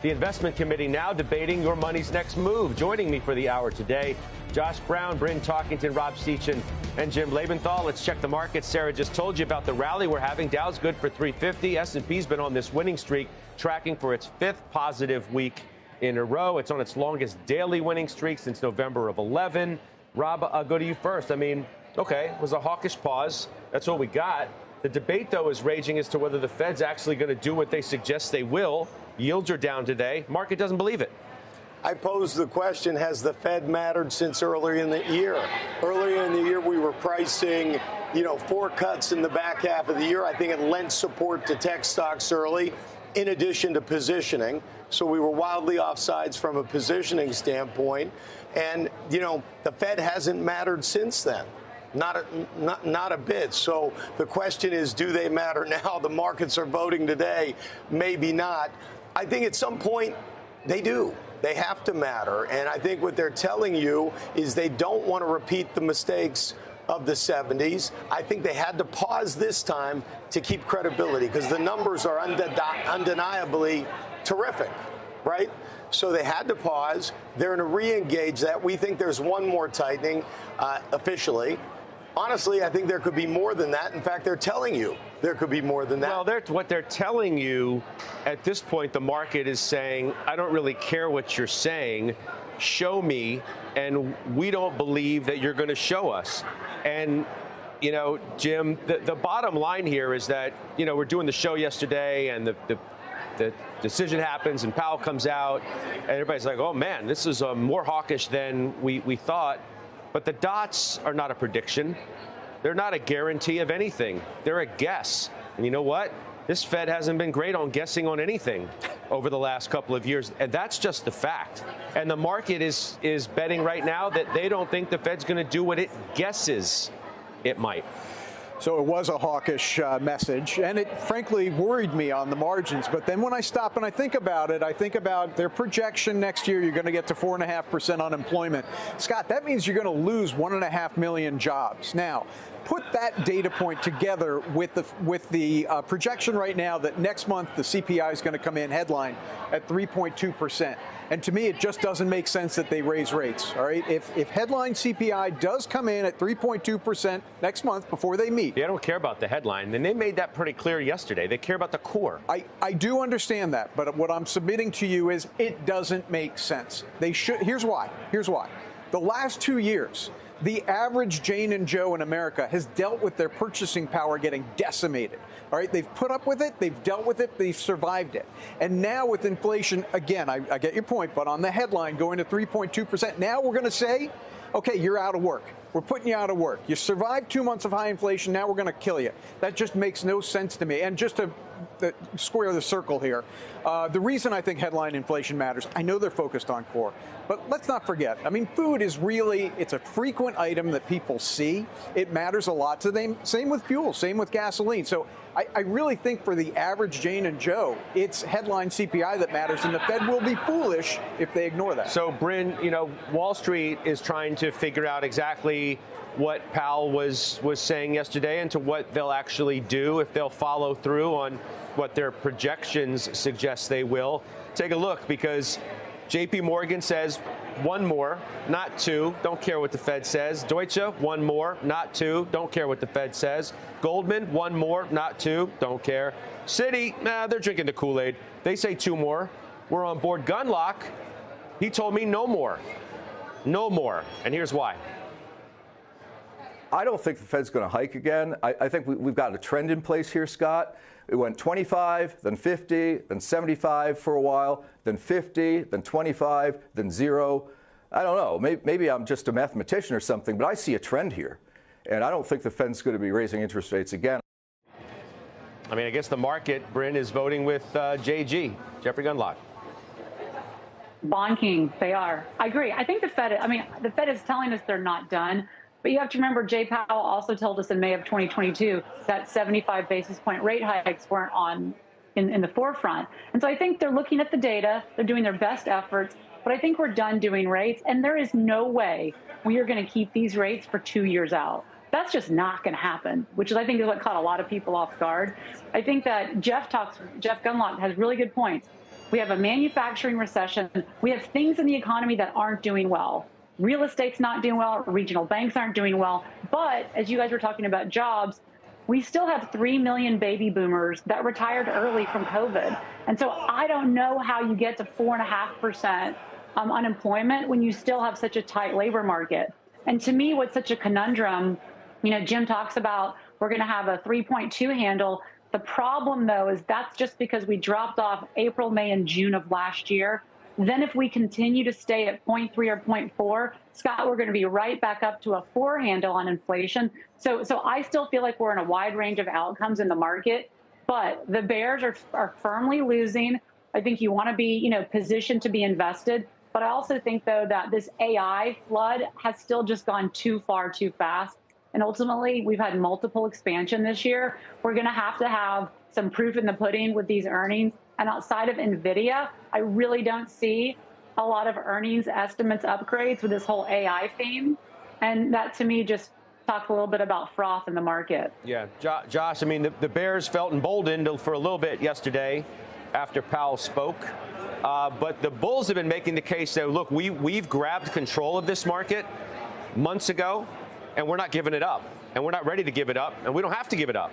The investment committee now debating your money's next move. Joining me for the hour today, Josh Brown, Bryn Talkington, Rob Sechin, and Jim Lebenthal. Let's check the market. Sarah just told you about the rally we're having. Dow's good for 350. S&P's been on this winning streak, tracking for its fifth positive week in a row. It's on its longest daily winning streak since November of 11. Rob, I'll go to you first. I mean, okay, it was a hawkish pause. That's what we got. The debate, though, is raging as to whether the Fed's actually going to do what they suggest they will. Yields are down today. Market doesn't believe it. I pose the question, has the Fed mattered since earlier in the year? Earlier in the year, we were pricing, 4 cuts in the back half of the year. I think it lent support to tech stocks early, in addition to positioning. So we were wildly offsides from a positioning standpoint. And, the Fed hasn't mattered since then. Not a bit. So the question is, do they matter now? The markets are voting today. Maybe not. I think at some point they do. They have to matter. And I think what they're telling you is they don't want to repeat the mistakes of the 70s. I think they had to pause this time to keep credibility because the numbers are undeniably terrific, right? So they had to pause. They're going to re-engage that. We think there's one more tightening officially. Honestly, I think there could be more than that. In fact, they're telling you there could be more than that. Well, what they're telling you at this point, the market is saying, I don't really care what you're saying. Show me. And we don't believe that you're going to show us. And, Jim, the bottom line here is that, we're doing the show yesterday and the decision happens and Powell comes out and everybody's like, oh, man, this is more hawkish than we thought. But the dots are not a prediction. They're not a guarantee of anything. They're a guess. And you know what? This Fed hasn't been great on guessing on anything over the last couple of years. And that's just the fact. And the market is betting right now that they don't think the Fed's going to do what it guesses it might. So it was a hawkish message, and it frankly worried me on the margins. But then when I stop and I think about it, I think about their projection next year. You're going to get to 4.5% unemployment. Scott, that means you're going to lose 1.5 million jobs. Now, put that data point together with the projection right now that next month the CPI is going to come in headline at 3.2%. And to me, it just doesn't make sense that they raise rates. All right. If headline CPI does come in at 3.2% next month before they meet. They don't care about the headline. And they made that pretty clear yesterday. They care about the core. I do understand that. But what I'm submitting to you is it doesn't make sense. They should. Here's why. The last 2 years, the average Jane and Joe in America has dealt with their purchasing power getting decimated. All right, they've put up with it, they've dealt with it, they've survived it. And now with inflation, again, I get your point, but on the headline going to 3.2%, now we're going to say, okay, you're out of work. We're putting you out of work. You survived 2 months of high inflation, now we're going to kill you. That just makes no sense to me. And just to square the circle here, the reason I think headline inflation matters, I know they're focused on core, but let's not forget, I mean, food is really, it's a frequent item that people see. It matters a lot to them. Same with fuel, same with gasoline. So I really think for the average Jane and Joe, it's headline CPI that matters, and the Fed will be foolish if they ignore that. So, Bryn, Wall Street is trying to figure out exactly what Powell was saying yesterday and to what they'll actually do, if they'll follow through on what their projections suggest they will. Take a look, because JP Morgan says one more, not two. Don't care what the Fed says. Deutsche, one more, not two. Don't care what the Fed says. Goldman, one more, not two. Don't care. Citi, they're drinking the Kool-Aid. They say two more. We're on board. Gunlock, he told me no more. No more. And here's why. I don't think the Fed's going to hike again. I think we've got a trend in place here, Scott. It went 25, then 50, then 75 for a while, then 50, then 25, then 0. I don't know. Maybe I'm just a mathematician or something, but I see a trend here. And I don't think the Fed's going to be raising interest rates again. I mean, I guess the market, Bryn, is voting with JG, Jeffrey Gunlock. Bond King, they are. I agree. I think the Fed is telling us they're not done. But you have to remember, Jay Powell also told us in May of 2022 that 75 basis point rate hikes weren't in the forefront. And so I think they're looking at the data. They're doing their best efforts. But I think we're done doing rates. And there is no way we are going to keep these rates for 2 years out. That's just not going to happen, which I think is what caught a lot of people off guard. I think that Jeff Gunlock has really good points. We have a manufacturing recession. We have things in the economy that aren't doing well. Real estate's not doing well. Regional banks aren't doing well. But as you guys were talking about jobs, we still have 3 million baby boomers that retired early from COVID. And so I don't know how you get to 4.5% unemployment when you still have such a tight labor market. And to me, what's such a conundrum, Jim talks about we're going to have a 3.2 handle. The problem, though, is that's just because we dropped off April, May, and June of last year. Then if we continue to stay at 0.3 or 0.4, Scott, we're going to be right back up to a 4 handle on inflation. So I still feel like we're in a wide range of outcomes in the market, but the bears are firmly losing. I think you want to be, positioned to be invested. But I also think, though, that this AI flood has still just gone too far, too fast. And ultimately, we've had multiple expansion this year. We're going to have some proof in the pudding with these earnings. And outside of NVIDIA, I really don't see a lot of earnings estimates upgrades with this whole AI theme. And that, to me, just talks a little bit about froth in the market. Yeah, Josh, I mean, the Bears felt emboldened for a little bit yesterday after Powell spoke. But the Bulls have been making the case that, look, we've grabbed control of this market months ago, and we're not giving it up. And we're not ready to give it up, and we don't have to give it up.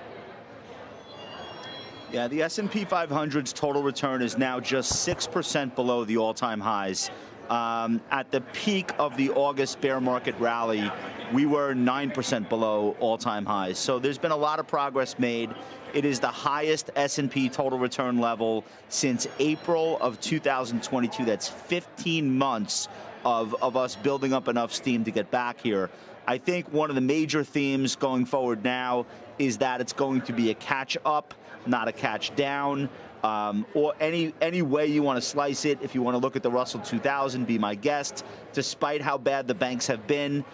Yeah, the S&P 500's total return is now just 6% below the all-time highs. At the peak of the August bear market rally, we were 9% below all-time highs. So there's been a lot of progress made. It is the highest S&P total return level since April of 2022. That's 15 months of us building up enough steam to get back here. I think one of the major themes going forward now is that it's going to be a catch-up, not a catch down, or any way you want to slice it. If you want to look at the Russell 2000, be my guest. Despite how bad the banks have been,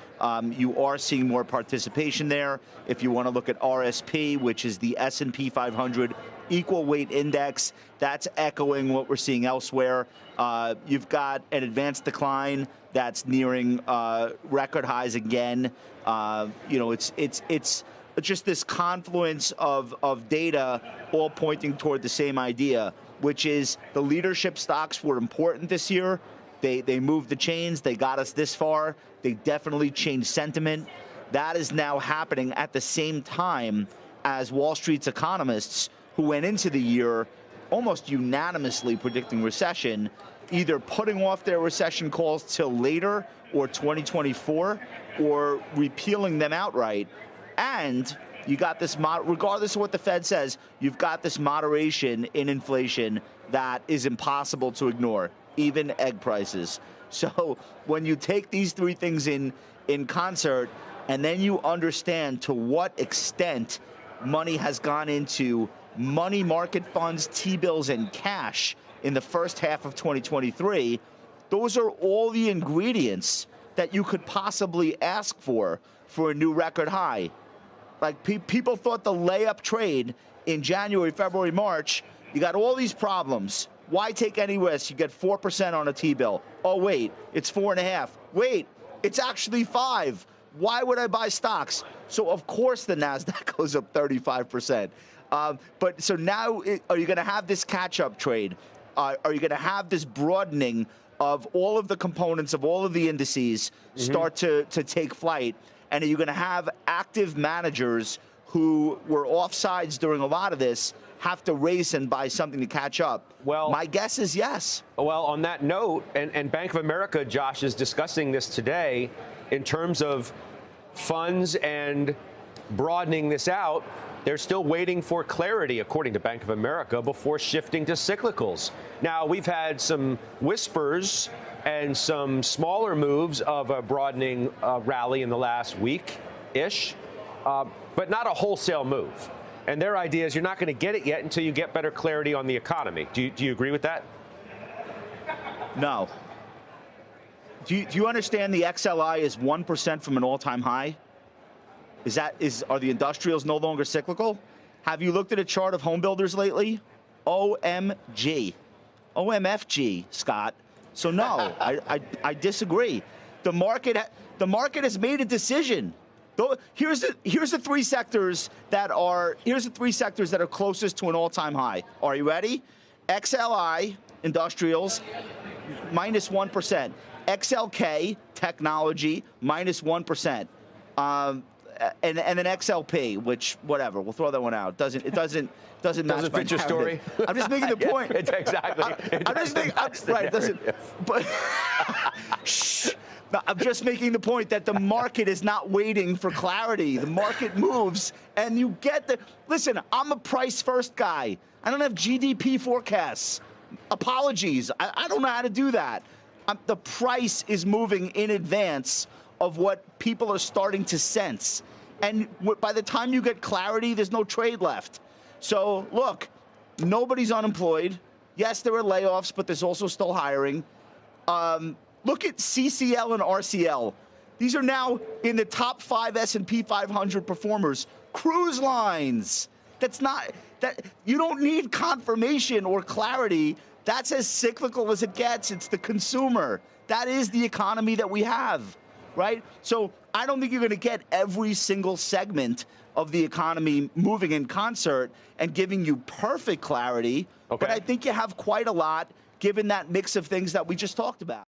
you are seeing more participation there. If you want to look at RSP, which is the S&P 500 equal weight index, that's echoing what we're seeing elsewhere. You've got an advanced decline that's nearing record highs again. It's just this confluence of data all pointing toward the same idea, which is the leadership stocks were important this year. They moved the chains. They got us this far. They definitely changed sentiment. That is now happening at the same time as Wall Street's economists, who went into the year almost unanimously predicting recession, either putting off their recession calls till later or 2024 or repealing them outright. And you got this, regardless of what the Fed says, you've got this moderation in inflation that is impossible to ignore, even egg prices. So when you take these three things in concert, and then you understand to what extent money has gone into money market funds, T-bills, and cash in the first half of 2023, those are all the ingredients that you could possibly ask for a new record high. Like people thought the layup trade in January, February, March, you got all these problems. Why take any risk? You get 4% on a T-bill. Oh, wait, it's 4.5. Wait, it's actually 5. Why would I buy stocks? So, of course, the NASDAQ goes up 35%. But so now, are you going to have this catch-up trade? Are you going to have this broadening of all of the components of all of the indices start to take flight? And are you going to have active managers who were offsides during a lot of this have to race and buy something to catch up? Well, my guess is yes. Well, on that note, and Bank of America, Josh, is discussing this today in terms of funds and broadening this out. They're still waiting for clarity, according to Bank of America, before shifting to cyclicals. Now, we've had some whispers and some smaller moves of a broadening rally in the last week-ish, but not a wholesale move. And their idea is you're not going to get it yet until you get better clarity on the economy. Do you agree with that? No. Do you understand the XLI is 1% from an all-time high? Are the industrials no longer cyclical? Have you looked at a chart of home builders lately? OMG. OMFG, Scott. So no, I disagree. The market has made a decision. Here's the three sectors that are closest to an all-time high. Are you ready? XLI industrials, minus 1%. XLK, technology, minus 1%. And then XLP, which whatever, we'll throw that one out. Doesn't match fit your story. I'm just making the point. Exactly. Right. Doesn't. But shh. No, I'm just making the point that the market is not waiting for clarity. The market moves, and you get the. Listen, I'm a price first guy. I don't have GDP forecasts. Apologies. I don't know how to do that. The price is moving in advance of what people are starting to sense. And by the time you get clarity, there's no trade left. So, look, nobody's unemployed. Yes, there are layoffs, but there's also still hiring. Look at CCL and RCL. These are now in the top 5 S&P 500 performers. Cruise lines. That's not that you don't need confirmation or clarity. That's as cyclical as it gets. It's the consumer. That is the economy that we have, right? So I don't think you're going to get every single segment of the economy moving in concert and giving you perfect clarity. Okay. But I think you have quite a lot given that mix of things that we just talked about.